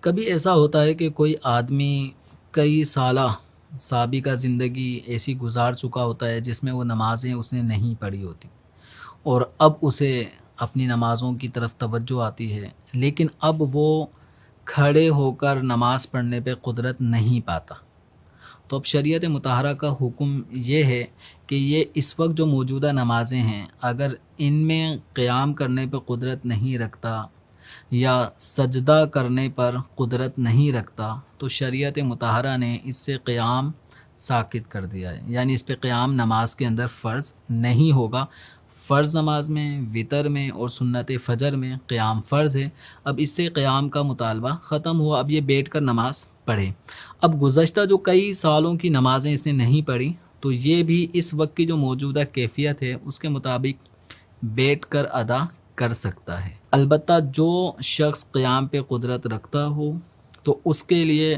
کبھی ایسا ہوتا ہے کہ کوئی آدمی کئی سالہ سابقہ زندگی ایسی گزار چکا ہوتا ہے جس میں وہ نمازیں اس نے نہیں پڑھی ہوتی، اور اب اسے اپنی نمازوں کی طرف توجہ آتی ہے، لیکن اب وہ کھڑے ہو کر نماز پڑھنے پہ قدرت نہیں پاتا۔ تو اب شریعت مطہرہ کا حکم یہ ہے کہ یہ اس وقت جو موجودہ نمازیں ہیں، اگر ان میں قیام کرنے پہ قدرت نہیں رکھتا یا سجدہ کرنے پر قدرت نہیں رکھتا، تو شریعت مطہرہ نے اس سے قیام ساقط کر دیا ہے، یعنی اس پہ قیام نماز کے اندر فرض نہیں ہوگا۔ فرض نماز میں، وتر میں اور سنت فجر میں قیام فرض ہے۔ اب اس سے قیام کا مطالبہ ختم ہوا، اب یہ بیٹھ کر نماز پڑھے۔ اب گزشتہ جو کئی سالوں کی نمازیں اس نے نہیں پڑھی، تو یہ بھی اس وقت کی جو موجودہ کیفیت ہے اس کے مطابق بیٹھ کر ادا کر سکتا ہے۔ البتہ جو شخص قیام پہ قدرت رکھتا ہو تو اس کے لیے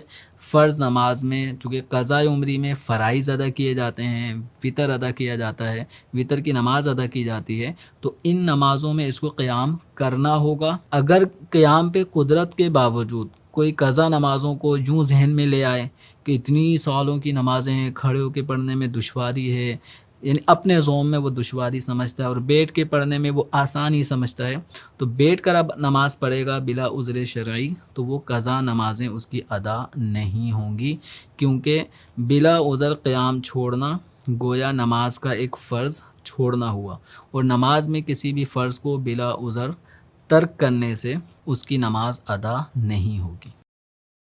فرض نماز میں، چونکہ قضاء عمری میں فرائض ادا کیے جاتے ہیں، وتر ادا کیا جاتا ہے، وتر کی نماز ادا کی جاتی ہے، تو ان نمازوں میں اس کو قیام کرنا ہوگا۔ اگر قیام پہ قدرت کے باوجود کوئی قضا نمازوں کو یوں ذہن میں لے آئے کہ اتنی سالوں کی نمازیں ہیں، کھڑے ہو کے پڑھنے میں دشواری ہے، یعنی اپنے ذوق میں وہ دشواری سمجھتا ہے اور بیٹھ کے پڑھنے میں وہ آسانی سمجھتا ہے، تو بیٹھ کر اب نماز پڑھے گا بلا عذر شرعی، تو وہ قضا نمازیں اس کی ادا نہیں ہوں گی، کیونکہ بلا عذر قیام چھوڑنا گویا نماز کا ایک فرض چھوڑنا ہوا، اور نماز میں کسی بھی فرض کو بلا عذر ترک کرنے سے اس کی نماز ادا نہیں ہوگی۔